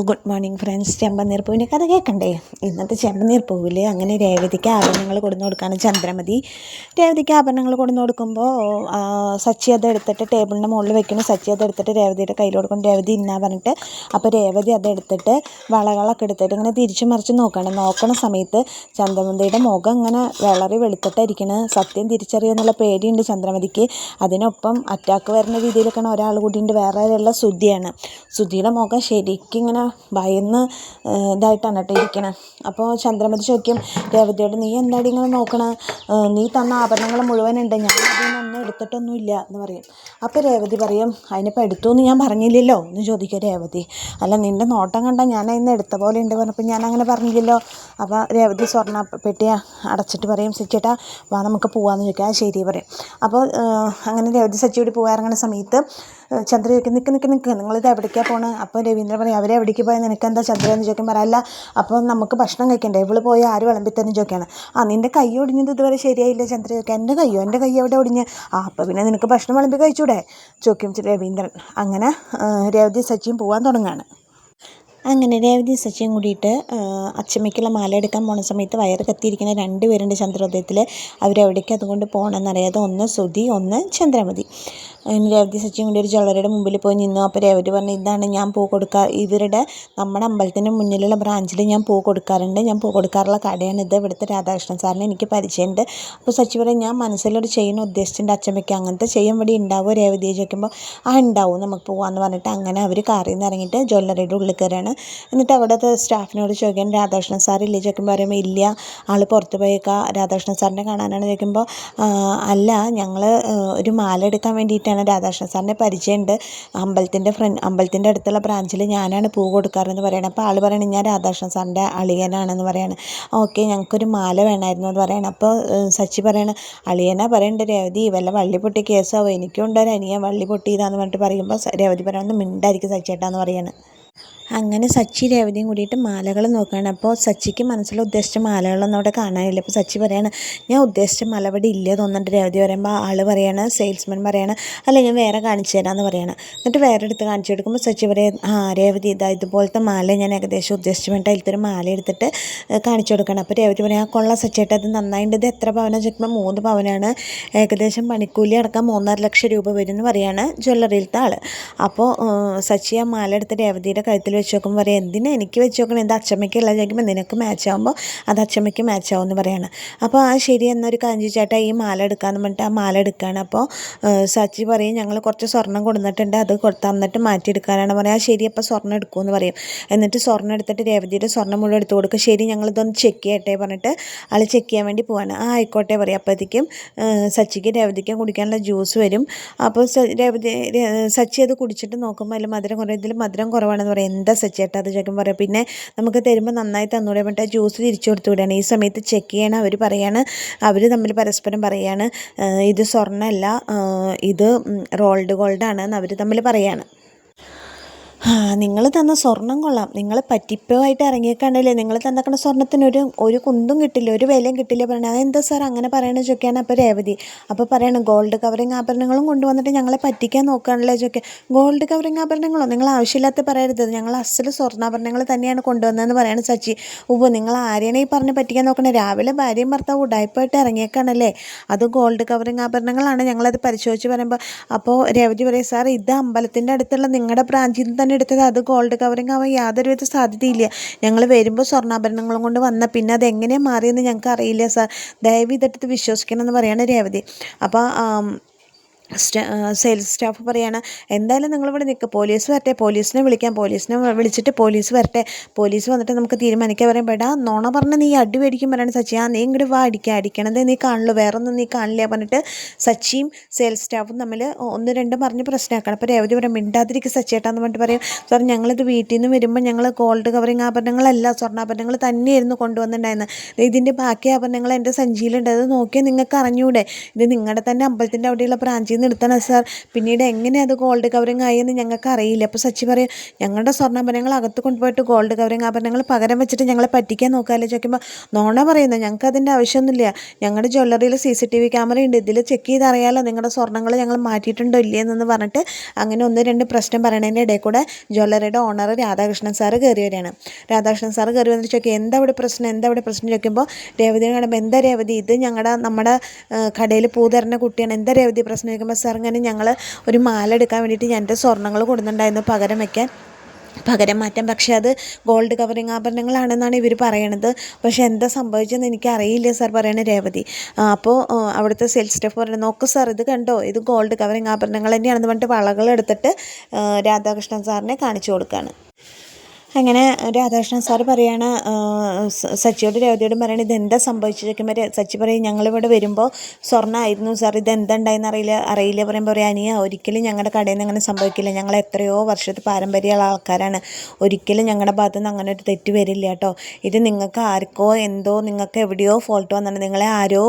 Good morning friends. ചെമ്പനീർ പൂവിൻ്റെ കഥ കേൾക്കണ്ടേ? ഇന്നത്തെ ചെമ്പനീർ പൂവിൽ അങ്ങനെ രേവതിക്ക് ആഭരണങ്ങൾ കൊടുന്നു കൊടുക്കുകയാണ് ചന്ദ്രമതി. രേവതിക്ക് ആഭരണങ്ങൾ കൊടുന്നു കൊടുക്കുമ്പോൾ സച്ചി അതെടുത്തിട്ട് ടേബിളിൻ്റെ മുകളിൽ വെക്കണം. സച്ചി അതെടുത്തിട്ട് രേവതിയുടെ കയ്യിൽ കൊടുക്കും. രേവതി ഇന്നാ പറഞ്ഞിട്ട് അപ്പോൾ രേവതി അതെടുത്തിട്ട് വളകളൊക്കെ എടുത്തിട്ട് ഇങ്ങനെ തിരിച്ചു മറിച്ച് നോക്കണ സമയത്ത് ചന്ദ്രമതിയുടെ മുഖം ഇങ്ങനെ വിളറി വെളുത്തിട്ടായിരിക്കണം. സത്യം തിരിച്ചറിയുമെന്നുള്ള പേടിയുണ്ട് ചന്ദ്രമതിക്ക്. അതിനൊപ്പം അറ്റാക്ക് വരുന്ന രീതിയിലൊക്കെയാണ് ഒരാൾ കൂടിയുണ്ട്. വേറെ ആരുള്ള സുധിയാണ്. സുധിയുടെ മുഖം ശരിക്കും ഇങ്ങനെ ഭയന്ന് ഇതായിട്ടാണ് കേട്ടോ ഇരിക്കണം. അപ്പോൾ ചന്ദ്രമതി ചോദിക്കും രേവതിയോട്, നീ എന്താടി ഇങ്ങനെ നോക്കണ? നീ തന്ന ആഭരണങ്ങൾ മുഴുവനുണ്ട്, ഞാൻ അതിനൊന്നും എടുത്തിട്ടൊന്നുമില്ല എന്ന് പറയും. അപ്പോൾ രേവതി പറയും, അതിനിപ്പോൾ എടുത്തു എന്ന് ഞാൻ പറഞ്ഞില്ലല്ലോ എന്ന് ചോദിക്കുക രേവതി. അല്ല, നിൻ്റെ നോട്ടം കണ്ടാൽ ഞാൻ അതിന് എടുത്ത പോലെ ഉണ്ട് പറഞ്ഞപ്പോൾ ഞാൻ അങ്ങനെ പറഞ്ഞില്ലല്ലോ. അപ്പോൾ രേവതി സ്വർണ്ണ പെട്ടി അടച്ചിട്ട് പറയും, സച്ചിയേട്ടാ വാ നമുക്ക് പോകാമെന്ന് ചോദിക്കുക. ശരി പറയും. അപ്പോൾ അങ്ങനെ രേവതി സച്ചിയോട് പോകാൻ ഇറങ്ങുന്ന സമയത്ത് ചന്ദ്ര ചോദിക്കും, നിൽക്ക് നിങ്ങളിത് എവിടേക്കാണ് പോകണം? അപ്പോൾ രവീന്ദ്രൻ പറയും, അവരെ എവിടേക്ക് പോയാൽ നിനക്കെന്താ ചന്ദ്ര എന്ന് ചോദിക്കും. പറയല്ല, അപ്പോൾ നമുക്ക് ഭക്ഷണം കഴിക്കണ്ടേ, ഇവള് പോയി ആര് വിളമ്പിത്തന്നെ ചോദിക്കുകയാണ്. നിൻ്റെ കൈ ഒടിഞ്ഞത് ഇതുവരെ ശരിയായില്ല ചന്ദ്ര ചോദിക്കുക. എൻ്റെ കൈ എവിടെ ഒടിഞ്ഞ്? അപ്പോൾ പിന്നെ നിനക്ക് ഭക്ഷണം വിളമ്പി കഴിച്ചൂടെ ചോദിക്കും രവീന്ദ്രൻ. അങ്ങനെ രേവതി സച്ചിയും പോകാൻ തുടങ്ങുകയാണ്. അങ്ങനെ രേവതി സച്ചിയും കൂടിയിട്ട് അച്ചമ്മയ്ക്കുള്ള മാല എടുക്കാൻ പോണ സമയത്ത് വയറ് കത്തിയിരിക്കുന്ന 2 പേരുണ്ട് ചന്ദ്രോദയത്തിൽ. അവരെവിടേക്ക് അതുകൊണ്ട് പോകണമെന്നറിയാതെ, ഒന്ന് സുധി, ഒന്ന് ചന്ദ്രമതി. രേവതി സച്ചിയും കൂടി ഒരു ജ്വല്ലറിയുടെ മുമ്പിൽ പോയി നിന്നു. അപ്പോൾ രേവതി പറഞ്ഞു, ഇതാണ് ഞാൻ പൂ നമ്മുടെ അമ്പലത്തിന് മുന്നിലുള്ള ബ്രാഞ്ചിൽ ഞാൻ പൂ കൊടുക്കാറുണ്ട്. ഞാൻ പൂ കൊടുക്കാറുള്ള കടയാണിത്. ഇവിടുത്തെ രാധാകൃഷ്ണൻ സാറിന് എനിക്ക് പരിചയമുണ്ട്. അപ്പോൾ സച്ചി പറയും, ഞാൻ മനസ്സിലൊരു ചെയ്യാൻ ഉദ്ദേശിച്ചിട്ടുണ്ട് അച്ചമ്മയ്ക്ക്. അങ്ങനത്തെ ചെയ്യാൻ ഇവിടെ ഉണ്ടാവുമോ രേവതിയെ ചോദിക്കുമ്പോൾ ഉണ്ടാവും, നമുക്ക് പോകാമെന്ന് പറഞ്ഞിട്ട് അങ്ങനെ അവർ കാറിൽ നിന്ന് ഇറങ്ങിയിട്ട് ജ്വല്ലറിയുടെ ഉള്ളിൽ കയറാണ്. എന്നിട്ട് അവിടുത്തെ സ്റ്റാഫിനോട് ചോദിക്കാൻ, രാധാകൃഷ്ണൻ സാറില്ലേ ചോദിക്കുമ്പോൾ പറയുമ്പോൾ ഇല്ല, ആൾ പുറത്ത് പോയേക്കാം, രാധാകൃഷ്ണൻ സാറിനെ കാണാനാണ് ചോദിക്കുമ്പോൾ അല്ല, ഞങ്ങൾ ഒരു മാല എടുക്കാൻ വേണ്ടിയിട്ടാണ്, രാധാകൃഷ്ണൻ സാറിനെ പരിചയമുണ്ട്, അമ്പലത്തിൻ്റെ അടുത്തുള്ള ബ്രാഞ്ചിൽ ഞാനാണ് പൂ കൊടുക്കാറെന്ന് പറയണം. അപ്പോൾ ആൾ പറയണം, ഞാൻ രാധാകൃഷ്ണൻ സാറിൻ്റെ അളിയനാണെന്ന് പറയാണ്. ഓക്കെ, ഞങ്ങൾക്കൊരു മാല വേണമായിരുന്നു എന്ന് പറയണം. അപ്പോൾ സച്ചി പറയണം, അളിയനാ പറയണ്ട രേവതി, വല്ല വള്ളി പൊട്ടി കേസാവോ, എനിക്കും ഉണ്ടൊരു അനിയൻ വള്ളി പൊട്ടിയതാന്ന് പറഞ്ഞിട്ട് പറയുമ്പോൾ രേവതി പറയണമെന്ന് മിണ്ടായിരിക്കും സച്ചിയേട്ടാന്ന് പറയാണ്. അങ്ങനെ സച്ചി രേവതിയും കൂടിയിട്ട് മാലകൾ നോക്കുകയാണ്. അപ്പോൾ സച്ചിക്ക് മനസ്സിൽ ഉദ്ദേശിച്ച മാലകളൊന്നും അവിടെ കാണാനില്ല. അപ്പോൾ സച്ചി പറയാണ്, ഞാൻ ഉദ്ദേശിച്ച മാല ഇവിടെ ഇല്ല തോന്നുന്നുണ്ട് രേവതി പറയുമ്പോൾ ആൾ പറയാണ്, സെയിൽസ്മാൻ പറയാണ്, അല്ല ഞാൻ വേറെ കാണിച്ചു തരാമെന്ന് പറയാണ്. എന്നിട്ട് വേറെ എടുത്ത് കാണിച്ചു കൊടുക്കുമ്പോൾ സച്ചി പറയും, രേവതി ഇതുപോലത്തെ മാല ഞാൻ ഏകദേശം ഉദ്ദേശിച്ച് വേണ്ട അതിലത്തൊരു മാല എടുത്തിട്ട് കാണിച്ചു കൊടുക്കണം. അപ്പോൾ രേവതി പറയും, കൊള്ള സച്ചിയേട്ടാ, അത് നന്നായിട്ട്, ഇത് എത്ര പവനാണ് ചോദിക്കുമ്പോൾ 3 പവനാണ്, ഏകദേശം പണിക്കൂലി അടക്കം 3.5 ലക്ഷം രൂപ വരും എന്ന് പറയാണ് ജ്വല്ലറിയിലത്തെ ആൾ. അപ്പോൾ സച്ചി ആ മാല എടുത്ത് രേവതിയുടെ കഴുത്തിൽ വെച്ച് നോക്കുമ്പോൾ പറയാം, എന്തിനാ എനിക്ക് വെച്ച് നോക്കണം, ഇത് അച്ചമ്മയ്ക്കല്ല ചോദിക്കുമ്പോൾ നിനക്ക് മാച്ച് ആകുമ്പോൾ അത് അച്ചമ്മയ്ക്ക് മാച്ച് ആവും എന്ന് പറയാണ്. അപ്പോൾ ശരി എന്നൊരു കാഞ്ചി ചേട്ടാ ഈ മാല എടുക്കാമെന്ന് പറഞ്ഞിട്ട് ആ മാല എടുക്കുകയാണ്. അപ്പോൾ സച്ചി പറയും, ഞങ്ങൾ കുറച്ച് സ്വർണ്ണം കൊടുത്തിട്ടുണ്ട്, അത് തന്നിട്ട് മാറ്റിയെടുക്കാനാണ് പറയാം. ശരി, അപ്പോൾ സ്വർണ്ണം എടുക്കുമെന്ന് പറയും. എന്നിട്ട് സ്വർണ്ണം എടുത്തിട്ട് രേവതിയുടെ സ്വർണ്ണം മുഴുവൻ എടുത്ത് കൊടുക്കുക. ശരി, ഞങ്ങളിതൊന്ന് ചെക്ക് ചെയ്യട്ടെ പറഞ്ഞിട്ട് ആൾ ചെക്ക് ചെയ്യാൻ വേണ്ടി പോവാണ്. ആയിക്കോട്ടെ പറയും. അപ്പോഴത്തേക്കും സച്ചിക്ക് രേവതിക്കും കുടിക്കാനുള്ള ജ്യൂസ് വരും. അപ്പോൾ സച്ചി അത് കുടിച്ചിട്ട് നോക്കുമ്പോൾ അതിൽ മധുരം കുറവ്, ഇതിൽ മധുരം കുറവാണെന്ന് പറയും. എന്താ സച്ചിയേട്ടാ അത് ചോദിക്കുമ്പോൾ പറയാം, പിന്നെ നമുക്ക് തരുമ്പോൾ നന്നായി തന്നൂടെ പറഞ്ഞിട്ട് ആ ജ്യൂസ് തിരിച്ചു കൊടുത്തു വിടുകയാണ്. ഈ സമയത്ത് ചെക്ക് ചെയ്യണം. അവർ തമ്മിൽ പരസ്പരം പറയുകയാണ്, ഇത് സ്വർണ്ണമല്ല, ഇത് റോൾഡ് ഗോൾഡാണ് എന്ന് അവർ തമ്മിൽ പറയുകയാണ്. നിങ്ങൾ തന്ന സ്വർണം കൊള്ളാം, നിങ്ങൾ പറ്റിപ്പുമായിട്ട് ഇറങ്ങിയേക്കാണ്ടല്ലേ, നിങ്ങൾ തന്നേക്കണ സ്വർണ്ണത്തിന് ഒരു കുന്തും കിട്ടില്ല, ഒരു വിലയും കിട്ടില്ല പറയണത്. അതെന്താ സാർ അങ്ങനെ പറയണത് ചോദിക്കുകയാണ്. അപ്പോൾ രേവതി അപ്പോൾ പറയണം, ഗോൾഡ് കവറിങ് ആഭരണങ്ങളും കൊണ്ടുവന്നിട്ട് ഞങ്ങളെ പറ്റിക്കാൻ നോക്കുകയാണല്ലേ ചോദിക്കുക. ഗോൾഡ് കവറിങ് ആഭരണങ്ങളോ, നിങ്ങൾ ആവശ്യമില്ലാത്ത പറയരുത്, ഞങ്ങൾ അസല് സ്വർണ്ണാഭരണങ്ങൾ തന്നെയാണ് കൊണ്ടുവന്നതെന്ന് പറയാണ് സച്ചി. നിങ്ങൾ ആരെയാണ് ഈ പറഞ്ഞ് പറ്റിക്കാൻ നോക്കണേ? രാവിലെ ഭാര്യയും ഭർത്താവും ഉടായിപ്പായിട്ട് ഇറങ്ങിയേക്കാണല്ലേ, അത് ഗോൾഡ് കവറിങ് ആഭരണങ്ങളാണ്, ഞങ്ങളത് പരിശോധിച്ച് പറയുമ്പോൾ. അപ്പോൾ രേവതി പറയും, സാർ ഇത് അമ്പലത്തിൻ്റെ അടുത്തുള്ള നിങ്ങളുടെ ബ്രാഞ്ചിൽ നിന്ന് തന്നെ എടുത്തത്, അത് ഗോൾഡ് കവറിങ് ആവാൻ യാതൊരുവിധ സാധ്യതയില്ല, ഞങ്ങൾ വരുമ്പോൾ സ്വർണ്ണാഭരണങ്ങളും കൊണ്ട് വന്ന പിന്നെ അത് എങ്ങനെയാണ് മാറിയെന്ന് ഞങ്ങൾക്ക് അറിയില്ല സാർ, ദയവ് ഇതെടുത്ത് വിശ്വസിക്കണം എന്ന് പറയാണ് രേവതി. അപ്പോൾ സെയിൽസ് സ്റ്റാഫ് പറയാണ്, എന്തായാലും നിങ്ങളിവിടെ നിൽക്കുക, പോലീസ് വരട്ടെ, പോലീസിനെ വിളിച്ചിട്ട് പോലീസ് വരട്ടെ, പോലീസ് വന്നിട്ട് നമുക്ക് തീരുമാനിക്കാൻ പറയുമ്പോൾ, നോണ പറഞ്ഞ് നീ അടി മേടിക്കും പറയാണ് സച്ചി. നീ ഇങ്ങോട്ട് വാ, അടിക്കണത് നീ കാണുള്ളൂ, വേറൊന്നും നീ കാണില്ല പറഞ്ഞിട്ട് സച്ചിയും സെയിൽസ് സ്റ്റാഫും തമ്മിൽ 1-2 പറഞ്ഞ് പ്രശ്നമാക്കണം. അപ്പോൾ രേവതി പറയും, മിണ്ടാതിരിക്കും സച്ചിയേട്ടാന്ന് പറഞ്ഞിട്ട് പറയും, സാർ ഞങ്ങളിത് വീട്ടിൽ നിന്ന് വരുമ്പോൾ ഞങ്ങൾ ഗോൾഡ് കവറിങ് ആഭരണങ്ങളല്ല സ്വർണ്ണാഭരണങ്ങൾ തന്നെയായിരുന്നു കൊണ്ടുവന്നിട്ടുണ്ടായിരുന്നത്, ഇതിൻ്റെ ബാക്കി ആഭരണങ്ങൾ എൻ്റെ സഞ്ചിയിലുണ്ട്, അത് നോക്കിയാൽ നിങ്ങൾക്ക് അറിഞ്ഞൂടെ, ഇത് നിങ്ങളുടെ തന്നെ അമ്പലത്തിൻ്റെ അവിടെയുള്ള ബ്രാഞ്ചിൽ നിന്ന് എടുത്തണം സാർ, പിന്നീട് എങ്ങനെ അത് ഗോൾഡ് കവറിങ് ആയി എന്ന് ഞങ്ങൾക്ക് അറിയില്ല. അപ്പോൾ സച്ചി പറയും ഞങ്ങളുടെ സ്വർണ്ണാഭരണങ്ങൾ അകത്ത് കൊണ്ടുപോയിട്ട് ഗോൾഡ് കവറിങ് ആഭരണങ്ങൾ പകരം വെച്ചിട്ട് ഞങ്ങളെ പറ്റിക്കാൻ നോക്കാമല്ലോ ചോദിക്കുമ്പോൾ നോണ പറയുന്നത്, ഞങ്ങൾക്ക് അതിൻ്റെ ആവശ്യമൊന്നുമില്ല, ഞങ്ങളുടെ ജ്വല്ലറിയിൽ CCTV ക്യാമറ ഉണ്ട്, ഇതിൽ ചെക്ക് ചെയ്ത് അറിയാമല്ലോ നിങ്ങളുടെ സ്വർണ്ണങ്ങൾ ഞങ്ങൾ മാറ്റിയിട്ടുണ്ടോ ഇല്ലയെന്ന് പറഞ്ഞിട്ട് അങ്ങനെ 1-2 പ്രശ്നം പറയണതിൻ്റെ ഇടയിൽ കൂടെ ജ്വല്ലറിയുടെ ഓണർ രാധാകൃഷ്ണൻ സാറ് കയറി വരികയാണ്. രാധാകൃഷ്ണൻ സാറ് കയറി വന്നിട്ട് ചോദിക്കുക എന്താ ഇവിടെ പ്രശ്നം ചോദിക്കുമ്പോൾ രേവതിനെ കാണുമ്പോൾ എന്താ രേവതി ഇത് നമ്മുടെ കടയിൽ പൂ തരുന്ന കുട്ടിയാണ്, എന്താ രേവതി പ്രശ്നം ചോദിക്കുമ്പോൾ സാർ ഇങ്ങനെ ഞങ്ങൾ ഒരു മാല എടുക്കാൻ വേണ്ടിയിട്ട് ഞാൻ എൻ്റെ സ്വർണ്ണങ്ങൾ കൊടുക്കുന്നുണ്ടായിരുന്നു പകരം മാറ്റാൻ, പക്ഷേ അത് ഗോൾഡ് കവറിങ് ആഭരണങ്ങളാണെന്നാണ് ഇവർ പറയണത്, പക്ഷേ എന്താ സംഭവിച്ചതെന്ന് എനിക്ക് അറിയില്ല സാർ പറയണ രേവതി. അപ്പോൾ അവിടുത്തെ സെയിൽസ് സ്റ്റാഫ് പറയുന്നത് നോക്ക് സാർ ഇത് കണ്ടോ, ഇത് ഗോൾഡ് കവറിങ് ആഭരണങ്ങൾ തന്നെയാണെന്ന് പറഞ്ഞിട്ട് വളകൾ എടുത്തിട്ട് രാധാകൃഷ്ണൻ സാറിനെ കാണിച്ചു കൊടുക്കുകയാണ്. അങ്ങനെ രാധാകൃഷ്ണൻ സാറ് പറയാണ് സച്ചിയോട് രേവതിയോടും പറയണത് ഇതെന്താ സംഭവിച്ചു ചോദിക്കുമ്പോൾ സച്ചി പറയും ഞങ്ങളിവിടെ വരുമ്പോൾ സ്വർണ്ണമായിരുന്നു സാർ, ഇതെന്തുണ്ടായെന്ന് അറിയില്ല പറയുമ്പോൾ പറയാം അനിയ ഒരിക്കലും ഞങ്ങളുടെ കടയിൽ നിന്ന് അങ്ങനെ സംഭവിക്കില്ല, ഞങ്ങൾ എത്രയോ വർഷത്തെ പാരമ്പര്യമുള്ള ആൾക്കാരാണ്, ഒരിക്കലും ഞങ്ങളുടെ ഭാഗത്തു നിന്ന് അങ്ങനെ ഒരു തെറ്റ് വരില്ല കേട്ടോ, ഇത് നിങ്ങൾക്ക് ആർക്കോ എന്തോ നിങ്ങൾക്ക് എവിടെയോ ഫോൾട്ട് വന്നിട്ട് നിങ്ങളെ ആരോ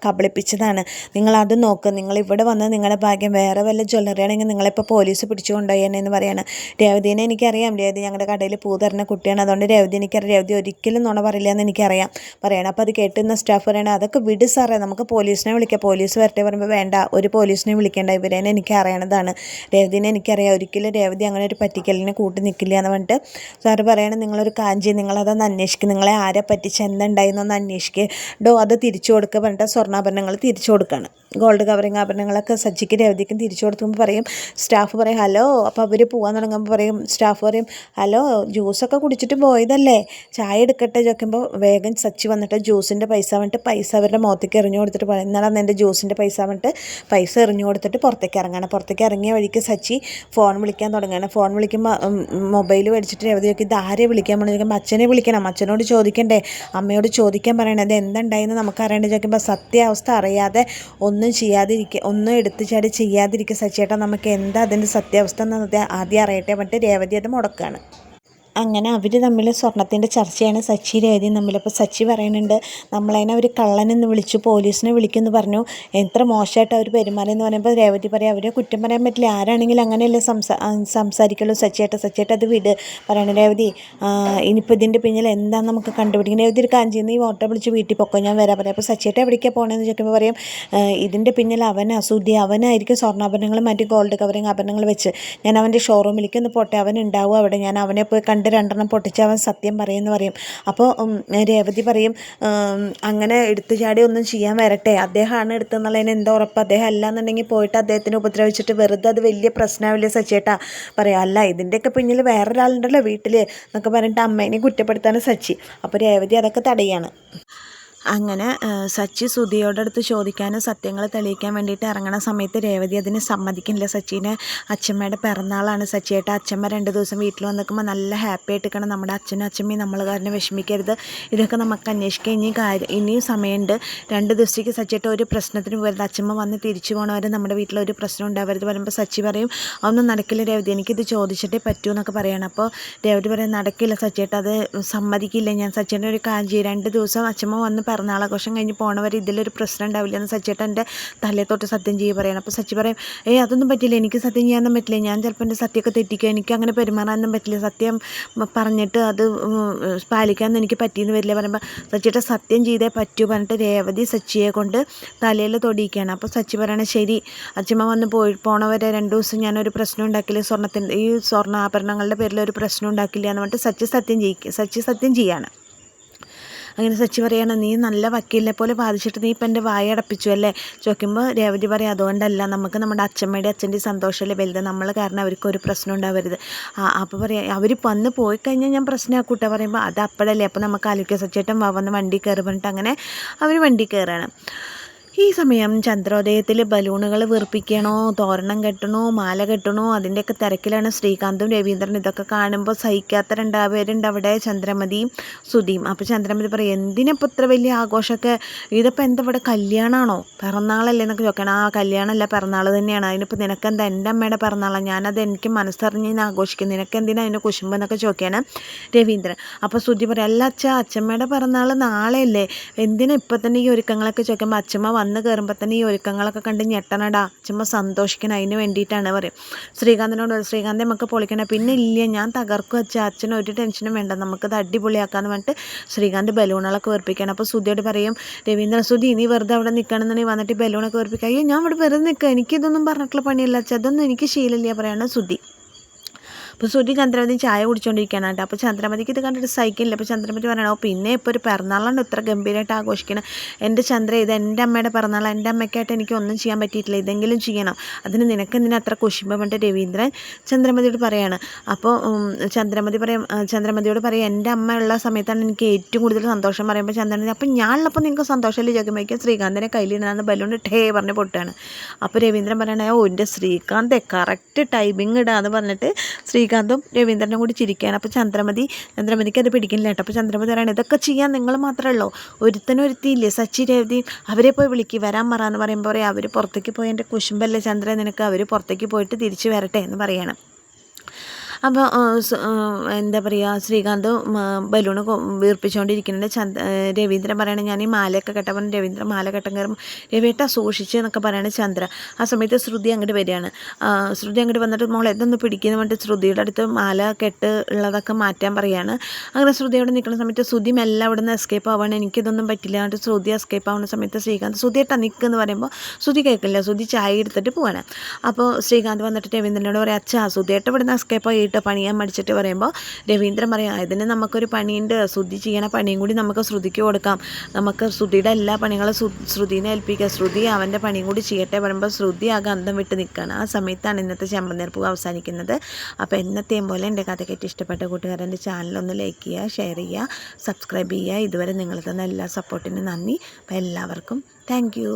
കബളിപ്പിച്ചതാണ്, നിങ്ങളത് നോക്ക്, നിങ്ങളിവിടെ വന്ന് നിങ്ങളുടെ ഭാഗ്യം, വേറെ വല്ല ജ്വല്ലറി ആണെങ്കിൽ നിങ്ങളിപ്പോൾ പോലീസ് പിടിച്ചു കൊണ്ടുപോയെന്ന് പറയാണ്. രേവതിനെ എനിക്കറിയാം, രേവതി ഞങ്ങളുടെ കടയിൽ പൂ തരുന്ന കുട്ടിയാണ്, അതുകൊണ്ട് രേവതി എനിക്കറിയാം, രേവതി ഒരിക്കലും നുണ പറയില്ല എന്ന് എനിക്കറിയാം പറയണം. അപ്പോൾ അത് കേട്ടുന്ന സ്റ്റാഫ് പറയണം അതൊക്കെ വിട് സാറേ, നമുക്ക് പോലീസിനെ വിളിക്കാം, പോലീസ് വരട്ടെ പറയുമ്പോൾ വേണ്ട, ഒരു പോലീസിനെ വിളിക്കേണ്ട, ഇവരേനെ എനിക്ക് അറിയണതാണ്, രേവതിനെ എനിക്കറിയാം, ഒരിക്കലും രേവതി അങ്ങനെ ഒരു പറ്റിക്കലിനെ കൂട്ടി നിൽക്കില്ല എന്ന് പറഞ്ഞിട്ട് സാറ് പറയണം നിങ്ങളൊരു കാഞ്ചി നിങ്ങളതൊന്ന് അന്വേഷിക്കുക, നിങ്ങളെ ആരെ പറ്റിച്ച് എന്തുണ്ടായിരുന്നൊന്ന് അന്വേഷിക്കുക അത് തിരിച്ചു കൊടുക്കുക പറഞ്ഞിട്ട് സ്വർണ്ണാഭരണങ്ങൾ തിരിച്ചു കൊടുക്കുകയാണ്. ഗോൾഡ് കവറിങ് ആഭരണങ്ങളൊക്കെ സച്ചിക്ക് രേവതിക്കും തിരിച്ചു കൊടുക്കുമ്പോൾ പറയും സ്റ്റാഫ് പറയും ഹലോ, അപ്പോൾ അവർ പോകാൻ തുടങ്ങുമ്പോൾ പറയും സ്റ്റാഫ് പറയും ഹലോ ജ്യൂസൊക്കെ കുടിച്ചിട്ട് പോയതല്ലേ, ചായ എടുക്കട്ടെ ചോദിക്കുമ്പോൾ വേഗം സച്ചി വന്നിട്ട് ജ്യൂസിൻ്റെ പൈസ അവരുടെ മുഖത്തേക്ക് എറിഞ്ഞു കൊടുത്തിട്ട് പറയും എന്നാലും എൻ്റെ ജ്യൂസിൻ്റെ പൈസ എറിഞ്ഞു കൊടുത്തിട്ട് പുറത്തേക്ക് ഇറങ്ങിയ വഴിക്ക് സച്ചി ഫോൺ വിളിക്കാൻ തുടങ്ങുകയാണ്. ഫോൺ വിളിക്കുമ്പോൾ മൊബൈൽ മേടിച്ചിട്ട് രേവതി ചോദിക്കും ഇത് ആരെ വിളിക്കാൻ പോകണം ചോദിക്കുമ്പോൾ അച്ഛനെ വിളിക്കണം, അച്ഛനോട് ചോദിക്കണ്ടേ, അമ്മയോട് ചോദിക്കാൻ പറയണേ, അത് എന്തുണ്ടായെന്ന് നമുക്ക് അറിയേണ്ടത് ചോദിക്കുമ്പോൾ സത്യാവസ്ഥ അറിയാതെ ഒന്നും എടുത്തു ചാടി ചെയ്യാതിരിക്കുക സച്ചിയേട്ടാ, നമുക്ക് എന്താ അതിൻ്റെ സത്യാവസ്ഥ എന്ന് ആദ്യം അറിയട്ടെ പറഞ്ഞിട്ട് രേവതി അത് മുടക്കുകയാണ്. അങ്ങനെ അവർ തമ്മിൽ സ്വർണ്ണത്തിൻ്റെ ചർച്ചയാണ് സച്ചി രേവതിയും തമ്മിൽ. അപ്പോൾ സച്ചി പറയുന്നുണ്ട് നമ്മളതിനെ അവർ കള്ളനെന്ന് വിളിച്ചു, പോലീസിനെ വിളിക്കുമെന്ന് പറഞ്ഞു, എത്ര മോശമായിട്ട് അവർ പെരുമാറിയെന്ന് പറയുമ്പോൾ രേവതി പറയും അവരെ കുറ്റം പറയാൻ പറ്റില്ല, ആരാണെങ്കിലും അങ്ങനെയല്ലേ സംസാരിക്കുള്ളൂ സച്ചിയേട്ട അത് വിട് പറയണ രേവതി, ഇനിയിപ്പോൾ ഇതിൻ്റെ പിന്നിൽ എന്താണെന്ന് നമുക്ക് കണ്ടുപിടിക്കണം, രേവതി ഒരു കാഞ്ചി നീ ഓട്ടോ വിളിച്ച് വീട്ടിൽ പൊക്കോ ഞാൻ വരാൻ പറയാം. അപ്പോൾ സച്ചിയേട്ട എവിടേക്കാണ് പോകണമെന്ന് ചോദിക്കുമ്പോൾ പറയും ഇതിൻ്റെ പിന്നിൽ അവനായിരിക്കും സ്വർണ്ണാഭരണങ്ങൾ മാറ്റി ഗോൾഡ് കവറിങ് ആഭരണങ്ങൾ വെച്ച്, ഞാൻ അവൻ്റെ ഷോറൂമിലേക്ക് ഒന്ന് പോട്ടെ, അവൻ ഉണ്ടാവും അവിടെ, ഞാൻ അവനെ പോയി കണ്ട് 2 പൊട്ടിച്ച് അവൻ സത്യം പറയുമെന്ന് പറയും. അപ്പോൾ രേവതി പറയും അങ്ങനെ എടുത്തു ചാടി ഒന്നും ചെയ്യാൻ വരട്ടെ, അദ്ദേഹമാണ് എടുത്തെന്നുള്ളതിന് എന്താ ഉറപ്പ്, അദ്ദേഹം അല്ല എന്നുണ്ടെങ്കിൽ പോയിട്ട് അദ്ദേഹത്തിനെ ഉപദ്രവിച്ചിട്ട് വെറുതെ അത് വലിയ പ്രശ്നമാവില്ലേ സച്ചിയേട്ടാ പറയാം, അല്ല ഇതിൻ്റെയൊക്കെ പിന്നിൽ വേറൊരാളുണ്ടല്ലോ വീട്ടിൽ എന്നൊക്കെ പറഞ്ഞിട്ട് അമ്മേനെ കുറ്റപ്പെടുത്താണ് സച്ചി. അപ്പോൾ രേവതി അതൊക്കെ തടയാണ്. അങ്ങനെ സച്ചി സുധിയോടടുത്ത് ചോദിക്കാനും സത്യങ്ങൾ തെളിയിക്കാൻ വേണ്ടിയിട്ട് ഇറങ്ങണ സമയത്ത് രേവതി അതിന് സമ്മതിക്കുന്നില്ല. സച്ചിനെ അച്ഛമ്മയുടെ പിറന്നാളാണ് സച്ചിയേട്ട, അച്ഛമ്മ 2 ദിവസം വീട്ടിൽ വന്ന് നിൽക്കുമ്പോൾ നല്ല ഹാപ്പി ആയിട്ടിരിക്കണം, നമ്മുടെ അച്ഛനും അച്ഛമ്മയും നമ്മൾ കാരണം വിഷമിക്കരുത്, ഇതൊക്കെ നമുക്ക് അന്വേഷിക്കാം, ഇനിയും സമയമുണ്ട്, 2 ദിവസത്തേക്ക് സച്ചിയേട്ട ഒരു പ്രശ്നത്തിന് പോകരുത്, അച്ഛമ്മ വന്ന് തിരിച്ചു പോകണവരെ നമ്മുടെ വീട്ടിലൊരു പ്രശ്നം ഉണ്ടാവരുത് പറയുമ്പോൾ സച്ചി പറയും അതൊന്നും നടക്കില്ല രേവതി, എനിക്കിത് ചോദിച്ചിട്ടേ പറ്റൂ എന്നൊക്കെ പറയണം. അപ്പോൾ രേവതി പറയും നടക്കില്ല സച്ചിയേട്ട, അത് സമ്മതിക്കില്ല ഞാൻ, സച്ചിയുടെ ഒരു കാര്യം 2 ദിവസം അച്ഛമ്മ വന്ന് പിറന്നാളാഘോഷം കഴിഞ്ഞ് പോണവർ ഇതിലൊരു പ്രശ്നം ഉണ്ടാവില്ല എന്ന് സച്ചിയേട്ടൻ എൻ്റെ തലേ തൊട്ട് സത്യം ചെയ്യുക പറയണം. അപ്പോൾ സച്ചി പറയും അതൊന്നും പറ്റില്ല, എനിക്ക് സത്യം ചെയ്യാനൊന്നും പറ്റില്ല, ഞാൻ ചിലപ്പോൾ എൻ്റെ സത്യമൊക്കെ തെറ്റിക്കുക, എനിക്ക് അങ്ങനെ പെരുമാറാനൊന്നും പറ്റില്ല, സത്യം പറഞ്ഞിട്ട് അത് പാലിക്കാനൊന്നും എനിക്ക് പറ്റിയെന്ന് വരില്ല പറയുമ്പോൾ സച്ചിയേട്ടൻ സത്യം ചെയ്തേ പറ്റൂ പറഞ്ഞിട്ട് രേവതി സച്ചിയെ കൊണ്ട് തലയിൽ തൊടിയിക്കുകയാണ്. അപ്പോൾ സച്ചി പറയണ ശരി, അച്ഛമ്മ വന്ന് പോണവരെ 2 ദിവസം ഞാനൊരു പ്രശ്നം ഉണ്ടാക്കില്ല, ഈ സ്വർണ്ണാഭരണങ്ങളുടെ പേരിൽ ഒരു പ്രശ്നം ഉണ്ടാക്കില്ല എന്ന് പറഞ്ഞിട്ട് സച്ചി സത്യം ചെയ്യാണ്. അങ്ങനെ സച്ചി പറയാണ് നീ നല്ല വക്കീലിനെ പോലെ വാദിച്ചിട്ട് നീ ഇപ്പം എൻ്റെ വായ അടപ്പിച്ചു അല്ലേ ചോദിക്കുമ്പോൾ രേവതി പറയും അതുകൊണ്ടല്ല, നമുക്ക് നമ്മുടെ അച്ഛമ്മയുടെ അച്ഛൻ്റെ സന്തോഷമല്ലേ വലുത്, നമ്മൾ കാരണം അവർക്കൊരു പ്രശ്നം ഉണ്ടാവരുത്. അപ്പോൾ പറയാം അവർ വന്ന് പോയി കഴിഞ്ഞാൽ ഞാൻ പ്രശ്നമാക്കൂട്ടെ പറയുമ്പോൾ അത് അപ്പോഴല്ലേ, അപ്പോൾ നമുക്ക് ആലോചിക്കാം സച്ചേട്ടൻ വന്ന് വണ്ടി കയറി പറഞ്ഞിട്ട് അങ്ങനെ അവർ വണ്ടി കയറാണ്. ഈ സമയം ചന്ദ്രോദയത്തിൽ ബലൂണുകൾ വീർപ്പിക്കണോ, തോരണം കെട്ടണോ, മാല കെട്ടണോ, അതിൻ്റെയൊക്കെ തിരക്കിലാണ് ശ്രീകാന്തും രവീന്ദ്രനും. ഇതൊക്കെ കാണുമ്പോൾ സഹിക്കാത്ത 2 പേരുണ്ട് അവിടെ, ചന്ദ്രമതിയും സുധിയും. അപ്പോൾ ചന്ദ്രമതി പറയും എന്തിനിപ്പോൾ ഇത്ര വലിയ ആഘോഷമൊക്കെ, ഇതിപ്പോൾ എന്താ ഇവിടെ കല്യാണമാണോ, പിറന്നാളല്ലേ എന്നൊക്കെ ചോദിക്കണം. കല്യാണമല്ല പിറന്നാൾ തന്നെയാണ്, അതിനിപ്പോൾ നിനക്കെന്താ, എൻ്റെ അമ്മയുടെ പിറന്നാളാണ്, ഞാനത് എനിക്ക് മനസ്സറിഞ്ഞ് ഞാൻ ആഘോഷിക്കും, നിനക്കെന്തിനാ അതിൻ്റെ കുശുമ്പ് എന്നൊക്കെ ചോദിക്കാണ് രവീന്ദ്രൻ. അപ്പോൾ സുധി പറയും അല്ല അച്ഛമ്മയുടെ പിറന്നാൾ നാളെയല്ലേ, എന്തിനാ ഇപ്പം തന്നെ ഈ ഒരുക്കങ്ങളൊക്കെ ചോദിക്കുമ്പോൾ അച്ഛമ്മ വന്ന് കയറുമ്പോൾ തന്നെ ഈ ഒരുക്കങ്ങളൊക്കെ കണ്ട് ഞെട്ടണടാ, ചുമ്മാ സന്തോഷിക്കണം, അതിന് വേണ്ടിയിട്ടാണ് പറയും. ശ്രീകാന്തിനോട് ശ്രീകാന്ത് നമുക്ക് പൊളിക്കണം. പിന്നെ ഇല്ല, ഞാൻ തകർക്കും വെച്ചാൽ അച്ഛനും ഒരു ടെൻഷനും വേണ്ട, നമുക്കത് അടിപൊളിയാക്കാമെന്ന് പറഞ്ഞിട്ട് ശ്രീകാന്ത് ബലൂണുകളൊക്കെ വീർപ്പിക്കണം. അപ്പോൾ ശ്രുതിയോട് പറയും രവീന്ദ്രൻ, ശ്രുതി നീ വെറുതെ അവിടെ നിൽക്കണമെന്നുണ്ടെങ്കിൽ വന്നിട്ട് ബലൂണൊക്കെ വീർപ്പിക്കുക. അയ്യോ ഞാൻ ഇവിടെ വെറുതെ നിൽക്കുക, എനിക്കിതൊന്നും പറഞ്ഞിട്ടുള്ള പണിയല്ല അച്ഛാ, അതൊന്നും എനിക്ക് ശീലമില്ല പറയാണ് ശ്രുതി. അപ്പോൾ ശ്രുതി ചന്ദ്രമതി ചായ കുടിച്ചുകൊണ്ടിരിക്കുകയാണ് കേട്ടോ. അപ്പോൾ ചന്ദ്രമതിക്ക് ഇത് കണ്ടിട്ട് സഹിക്കില്ല. അപ്പോൾ ചന്ദ്രമതി പറയണോ, പിന്നെ ഇപ്പോൾ ഒരു പിറന്നാളാണ് ഇത്ര ഗംഭീരമായിട്ട് ആഘോഷിക്കണം. എൻ്റെ ചന്ദ്ര, ഇത് എൻ്റെ അമ്മയുടെ പിറന്നാളാണ്, എൻ്റെ അമ്മയ്ക്കായിട്ട് എനിക്ക് ഒന്നും ചെയ്യാൻ പറ്റിയിട്ടില്ല, ഇതെങ്കിലും ചെയ്യണം, അതിന് നിനക്കെന്തിനാ അത്ര കുശുമ്പ പറഞ്ഞിട്ട് രവീന്ദ്രൻ ചന്ദ്രമതിയോട് പറയാണ്. അപ്പോൾ ചന്ദ്രമതിയോട് പറയും എൻ്റെ അമ്മ ഉള്ള സമയത്താണ് എനിക്ക് ഏറ്റവും കൂടുതൽ സന്തോഷം പറയുമ്പോൾ ചന്ദ്രമതി, അപ്പം ഞാനുള്ളപ്പോൾ നിങ്ങൾക്ക് സന്തോഷമല്ലേ ചോദിക്കുമ്പോഴേക്കും ശ്രീകാന്തിനെ കയ്യിലിടാന്ന് ബലൂൺ ടേ പറഞ്ഞ് പൊട്ടുകയാണ്. അപ്പോൾ രവീന്ദ്രൻ പറയണേ, ഓ എൻ്റെ ശ്രീകാന്ത് കറക്റ്റ് ടൈമിങ് ഇടാന്ന് പറഞ്ഞിട്ട് ശ്രീകാന്തും രവീന്ദ്രനും കൂടി ചിരിക്കുകയാണ്. അപ്പോൾ ചന്ദ്രമതിക്ക് അത് പിടിക്കുന്നില്ല കേട്ടോ. അപ്പോൾ ചന്ദ്രമതി പറയണത് ഇതൊക്കെ ചെയ്യാൻ നിങ്ങൾ മാത്രമേ ഉള്ളൂ, ഒരുത്തനും ഒരുത്തിയില്ലേ സച്ചി രവതി, അവരെ പോയി വിളിക്ക് വരാൻ എന്ന് പറയുമ്പോൾ പറയാം അവർ പുറത്തേക്ക് പോയി എൻ്റെ കുശുമ്പല്ലേ ചന്ദ്ര നിനക്ക്, അവർ പുറത്തേക്ക് പോയിട്ട് തിരിച്ച് വരട്ടെ എന്ന് പറയണം. അപ്പോൾ എന്താ പറയുക, ശ്രീകാന്ത് ബലൂണ് വീർപ്പിച്ചുകൊണ്ടിരിക്കുന്നുണ്ട്. രവീന്ദ്രൻ പറയണത് ഞാൻ ഈ മാലയൊക്കെ കെട്ടപ്പോൾ രവീന്ദ്രൻ മാല കെട്ടാൻ കയറുമ്പോൾ രവിയേട്ട സൂക്ഷിച്ച് എന്നൊക്കെ പറയണത് ചന്ദ്ര. ആ സമയത്ത് ശ്രുതി അങ്ങോട്ട് വരികയാണ്. ശ്രുതി അങ്ങോട്ട് വന്നിട്ട് മോളെ ഇതൊന്ന് പിടിക്കുന്ന വേണ്ടിയിട്ട് ശ്രുതിയുടെ അടുത്ത് മാല കെട്ട് ഉള്ളതൊക്കെ മാറ്റാൻ പറയുകയാണ്. അങ്ങനെ ശ്രുതി അവിടെ നിൽക്കുന്ന സമയത്ത് ശ്രുതി മെല്ലെ അവിടെ നിന്ന് എസ്കേപ്പ് ആവുകയാണ്. എനിക്കിതൊന്നും പറ്റില്ല എന്നിട്ട് ശ്രുതി എസ്കേപ്പ് ആവുന്ന സമയത്ത് ശ്രീകാന്ത് ശ്രുതിയേട്ടാ നിൽക്കുമെന്ന് പറയുമ്പോൾ ശ്രുതി കേൾക്കില്ല, ശ്രുതി ചായ എടുത്തിട്ട് പോവാണ്. അപ്പോൾ ശ്രീകാന്ത് വന്നിട്ട് രവീന്ദ്രനോട് പറയാം, അച്ഛാ ശ്രുതിയേട്ട ഇവിടെ നിന്ന് എസ്കേപ്പ് ആയിട്ട് പണിയാൻ മടിച്ചിട്ട് പറയുമ്പോൾ രവീന്ദ്രൻ പറയാം, ഇതിന് നമുക്കൊരു പണിയുണ്ട്, ശ്രുതി ചെയ്യണ പണിയും കൂടി നമുക്ക് ശ്രുതിക്ക് കൊടുക്കാം, നമുക്ക് ശ്രുതിയുടെ എല്ലാ പണികളും ശ്രുതിനെ ഏൽപ്പിക്കുക, ശ്രുതി അവൻ്റെ പണിയും കൂടി ചെയ്യട്ടെ പറയുമ്പോൾ ശ്രുതി ആ ഗന്ധം വിട്ട് നിൽക്കുകയാണ്. ആ സമയത്താണ് ഇന്നത്തെ ചെമ്പനീർപ്പൂ അവസാനിക്കുന്നത്. അപ്പോൾ എന്നത്തെയും പോലെ എൻ്റെ കഥയ്ക്ക് ഇഷ്ടപ്പെട്ട കൂട്ടുകാരൻ്റെ ചാനലൊന്ന് ലൈക്ക് ചെയ്യുക, ഷെയർ ചെയ്യുക, സബ്സ്ക്രൈബ് ചെയ്യുക. ഇതുവരെ നിങ്ങൾ തന്ന എല്ലാ സപ്പോർട്ടിനും നന്ദി. അപ്പോൾ എല്ലാവർക്കും താങ്ക് യു.